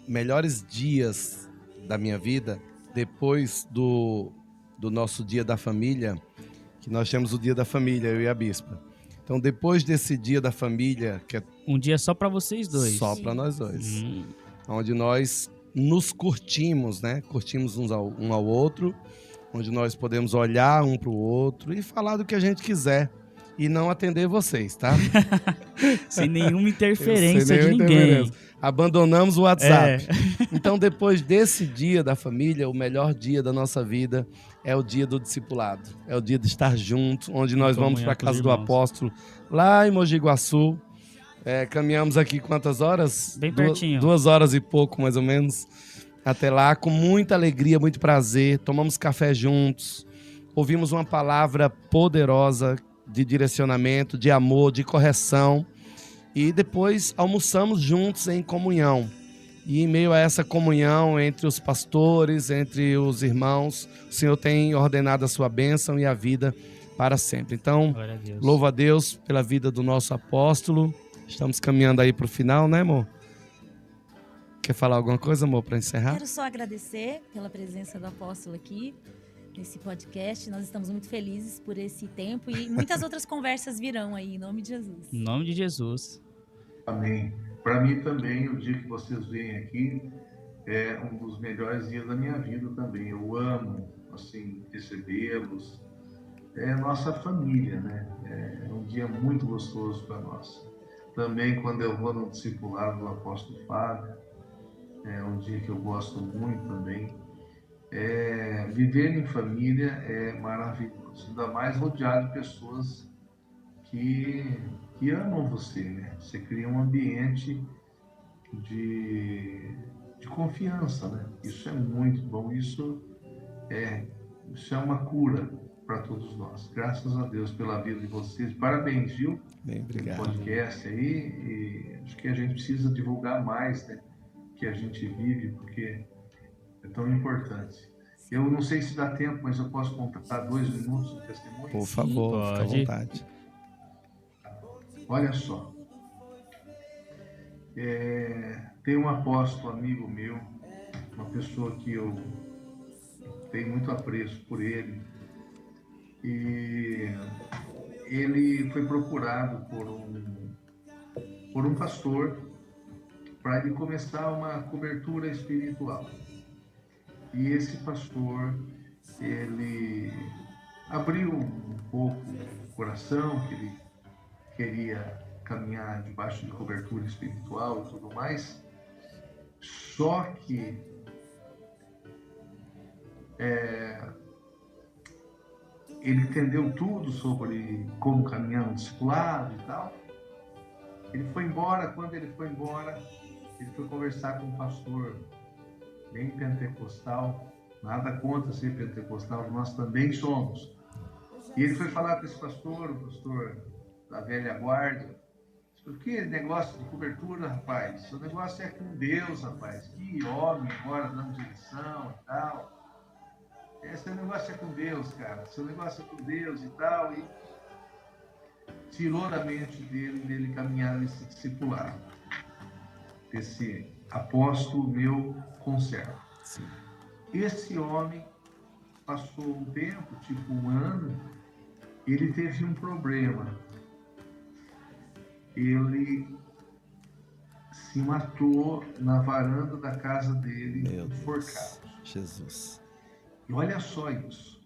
melhores dias da minha vida, depois do nosso dia da família, que nós temos o dia da família, eu e a bispa. Então, depois desse dia da família, que é Um dia só pra vocês dois. só para nós dois, onde nós nos curtimos, né? Curtimos um ao outro, onde nós podemos olhar um para o outro e falar do que a gente quiser e não atender vocês, tá? Sem nenhuma interferência Sem de nenhuma ninguém. interferência. Abandonamos o WhatsApp. Então, depois desse dia da família, o melhor dia da nossa vida é o dia do discipulado. É o dia de estar junto, onde nós vamos para a casa do apóstolo, lá em Mogi Guaçu. Caminhamos aqui quantas horas? Bem pertinho. 2 horas e pouco, mais ou menos. Até lá, com muita alegria, muito prazer. Tomamos café juntos. Ouvimos uma palavra poderosa de direcionamento, de amor, de correção. E depois almoçamos juntos em comunhão. E em meio a essa comunhão entre os pastores, entre os irmãos, o Senhor tem ordenado a sua bênção e a vida para sempre. Então, Glória a Deus. louvo a Deus pela vida do nosso apóstolo. Estamos caminhando aí para o final, né, amor? Quer falar alguma coisa, amor, para encerrar? Quero só agradecer pela presença do apóstolo aqui nesse podcast. Nós estamos muito felizes por esse tempo e muitas outras conversas virão aí, em nome de Jesus. Em nome de Jesus. Amém. Para mim também, o dia que vocês vêm aqui é um dos melhores dias da minha vida também. Eu amo, assim, recebê-los. É nossa família, né? É um dia muito gostoso para nós. Também quando eu vou no discipulado do apóstolo Fábio, é um dia que eu gosto muito também. Viver em família é maravilhoso, ainda mais rodeado de pessoas que amam você, né? Você cria um ambiente de confiança, né? Isso é muito bom, isso é uma cura para todos nós. Graças a Deus pela vida de vocês. Parabéns, viu? Bem, obrigado. Podcast aí, e acho que a gente precisa divulgar mais, né? Que a gente vive, porque é tão importante. Eu não sei se dá tempo, mas eu posso contar 2 minutos de testemunho? Por favor, fica à pode. vontade. Olha só. Tem um apóstolo amigo meu, uma pessoa que eu tenho muito apreço por ele, e ele foi procurado por um pastor para ele começar uma cobertura espiritual. E esse pastor, ele abriu um pouco o coração, que ele queria caminhar debaixo de cobertura espiritual e tudo mais. Só que ele entendeu tudo sobre como caminhar no discipulado e tal. Ele foi embora. Quando ele foi embora, ele foi conversar com um pastor bem pentecostal. Nada contra ser pentecostal, nós também somos. E ele foi falar com esse pastor, o pastor da velha guarda. Por que negócio de cobertura, rapaz? O negócio é com Deus, rapaz. Que homem agora dando direção e tal. Esse negócio é com Deus, cara. Seu negócio é com Deus e tal. E tirou da mente dele caminhar nesse discipulado. Esse apóstolo meu conserva. Sim. Esse homem passou um tempo, tipo um ano, ele teve um problema. Ele se matou na varanda da casa dele, Meu enforcado. Deus. Jesus. E olha só isso.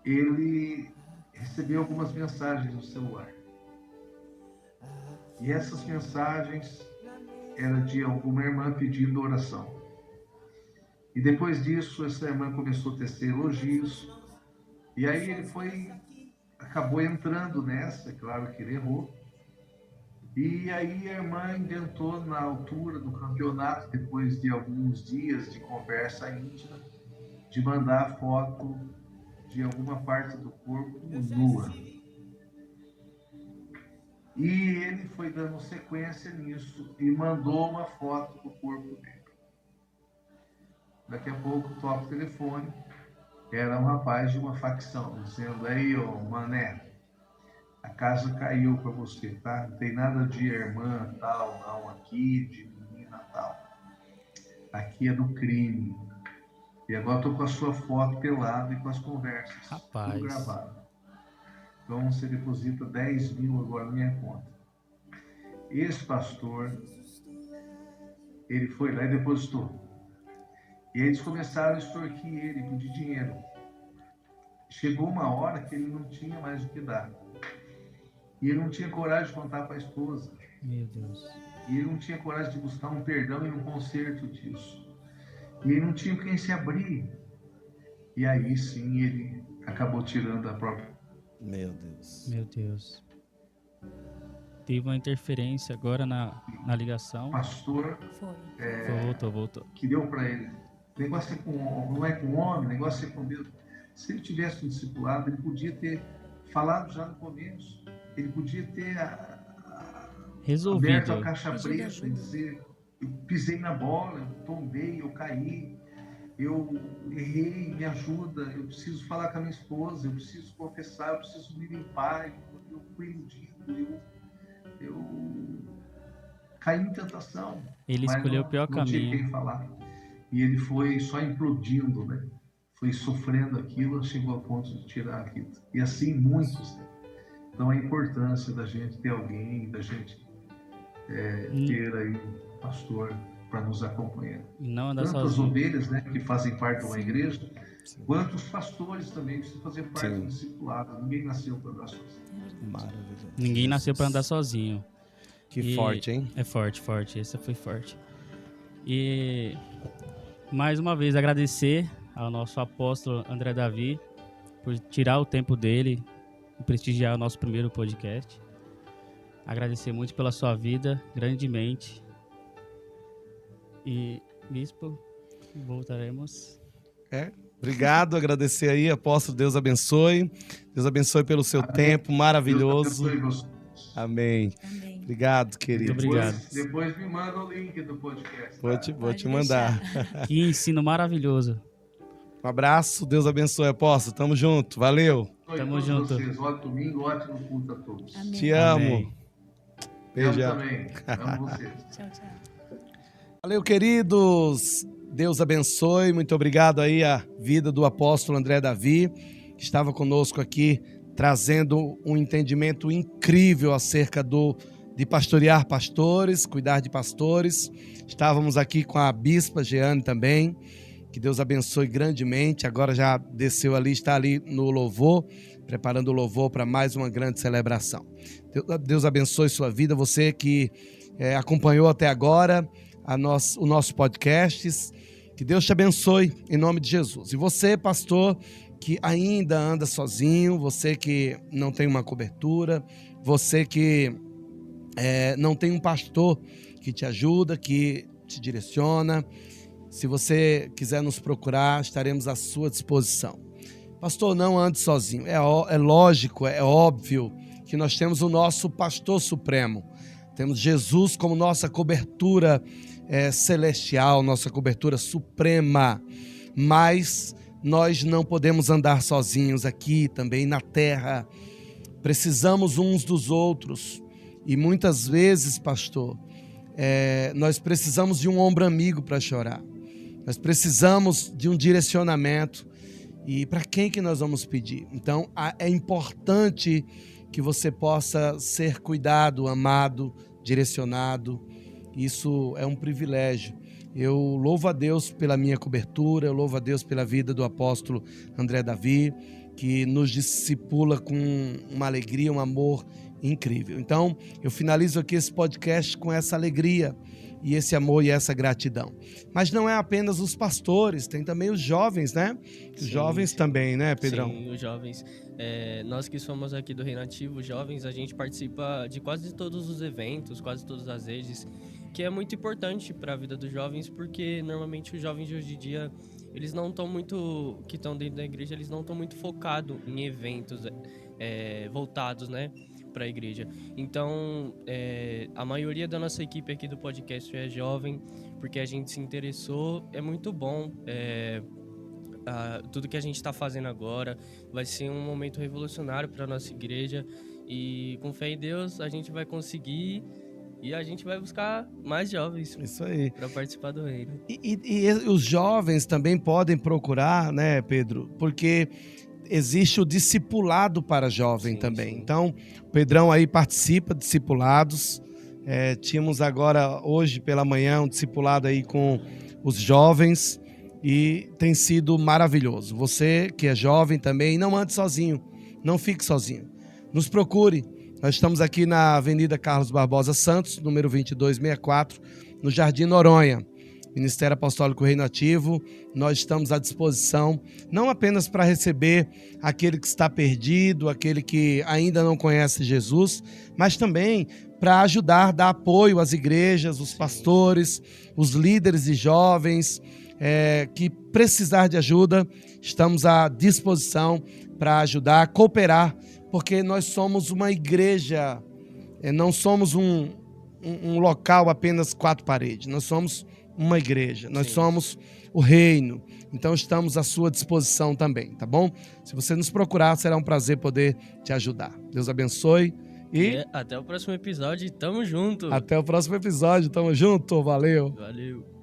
Ele recebeu algumas mensagens no celular. E essas mensagens eram de alguma irmã pedindo oração. E depois disso, essa irmã começou a tecer elogios. E aí ele acabou entrando nessa, claro que ele errou. E aí a irmã inventou, na altura do campeonato, depois de alguns dias de conversa íntima, de mandar foto de alguma parte do corpo nua. E ele foi dando sequência nisso e mandou uma foto do corpo dele. Daqui a pouco toca o telefone, era um rapaz de uma facção, dizendo: aí, ô mané, a casa caiu para você, tá? Não tem nada de irmã tal, não, aqui, de menina tal. Aqui é do crime. E agora estou com a sua foto pelada e com as conversas. Rapaz. Tudo gravado. Então você deposita 10 mil agora na minha conta. Esse pastor, ele foi lá e depositou. E eles começaram a extorquir ele, pedir dinheiro. Chegou uma hora que ele não tinha mais o que dar. E ele não tinha coragem de contar para a esposa. Meu Deus. E ele não tinha coragem de buscar um perdão e um conserto disso. E ele não tinha quem se abrir. E aí sim ele acabou tirando a própria. Meu Deus. Meu Deus. Teve uma interferência agora na ligação. O pastor Voltou. que deu para ele. O negócio não é com o homem, o negócio é com Deus. Se ele tivesse um discipulado, ele podia ter falado já no começo. Ele podia ter Resolvido. aberto a caixa preta e dizer: eu pisei na bola, eu tombei, eu caí, eu errei, me ajuda, eu preciso falar com a minha esposa, eu preciso confessar, eu preciso me limpar, eu fui iludido, eu caí em tentação. Ele escolheu o pior não tinha caminho. quem falar. E ele foi só implodindo, né? Foi sofrendo aquilo, chegou a ponto de tirar a vida. E assim muitos, né? Então a importância da gente ter alguém, da gente ter aí um pastor para nos acompanhar. Não andar Tanto as sozinho. ovelhas, né, que fazem parte de uma igreja, quanto os pastores também precisam fazer parte do discipulado. Ninguém nasceu para andar sozinho. Maravilhoso. Ninguém nasceu para andar sozinho. Que forte, hein? É forte. Essa foi forte. E mais uma vez agradecer ao nosso apóstolo André Davi por tirar o tempo dele e prestigiar o nosso primeiro podcast. Agradecer muito pela sua vida, grandemente. E, bispo, voltaremos. Obrigado, agradecer aí, apóstolo. Deus abençoe. Deus abençoe pelo seu tempo maravilhoso. Deus abençoe vocês. Amém. Amém. Obrigado, querido. Muito obrigado. Depois me manda o link do podcast. Vou Pode te mandar. Que ensino maravilhoso. Um abraço, Deus abençoe, apóstolo. Tamo junto, valeu. Tamo junto. Vocês. Ótimo domingo, ótimo culto a todos. Amém. Te amo. Amém. Beijo também. Amo vocês. Tchau, tchau. Valeu, queridos. Deus abençoe. Muito obrigado aí à vida do apóstolo André Davi, que estava conosco aqui, trazendo um entendimento incrível acerca de pastorear pastores, cuidar de pastores. Estávamos aqui com a bispa Jeane também. Que Deus abençoe grandemente. Agora já desceu ali, está ali no louvor, preparando o louvor para mais uma grande celebração. Deus abençoe sua vida. Você que acompanhou até agora o nosso podcast. Que Deus te abençoe em nome de Jesus. E você, pastor, que ainda anda sozinho, você que não tem uma cobertura, você que não tem um pastor que te ajuda, que te direciona. Se você quiser nos procurar, estaremos à sua disposição. Pastor, não ande sozinho. É lógico, é óbvio que nós temos o nosso pastor supremo. Temos Jesus como nossa cobertura celestial, nossa cobertura suprema. Mas nós não podemos andar sozinhos aqui também na terra. Precisamos uns dos outros. E muitas vezes, pastor, nós precisamos de um ombro amigo para chorar. Nós precisamos de um direcionamento. E para quem que nós vamos pedir? Então, é importante que você possa ser cuidado, amado, direcionado. Isso é um privilégio. Eu louvo a Deus pela minha cobertura, eu louvo a Deus pela vida do apóstolo André Davi, que nos discipula com uma alegria, um amor incrível. Então, eu finalizo aqui esse podcast com essa alegria e esse amor e essa gratidão. Mas não é apenas os pastores, tem também os jovens, né? Os jovens também, né, Pedrão? Sim, os jovens. Nós que somos aqui do Reino Ativo, jovens, a gente participa de quase todos os eventos, quase todas as redes, que é muito importante para a vida dos jovens, porque normalmente os jovens de hoje em dia, eles não estão muito, que estão dentro da igreja, eles não estão muito focados em eventos voltados, né, para a igreja. Então, a maioria da nossa equipe aqui do podcast é jovem, porque a gente se interessou. É muito bom. Tudo que a gente está fazendo agora vai ser um momento revolucionário para a nossa igreja. E com fé em Deus, a gente vai conseguir e a gente vai buscar mais jovens. Isso aí. Para participar do reino. E os jovens também podem procurar, né, Pedro? Porque existe o discipulado para jovem também. Sim. Então, o Pedrão aí participa de discipulados. Tínhamos agora, hoje pela manhã, um discipulado aí com os jovens e tem sido maravilhoso. Você que é jovem também, não ande sozinho, não fique sozinho. Nos procure. Nós estamos aqui na Avenida Carlos Barbosa Santos, número 2264, no Jardim Noronha. Ministério Apostólico Reino Ativo, nós estamos à disposição, não apenas para receber aquele que está perdido, aquele que ainda não conhece Jesus, mas também para ajudar, dar apoio às igrejas, os pastores, os líderes de jovens, que precisar de ajuda, estamos à disposição para ajudar, cooperar, porque nós somos uma igreja, não somos um local apenas 4 paredes, nós somos uma igreja, nós somos o reino, então estamos à sua disposição também, tá bom? Se você nos procurar, será um prazer poder te ajudar. Deus abençoe e até o próximo episódio, tamo junto! Até o próximo episódio, tamo junto, valeu! Valeu!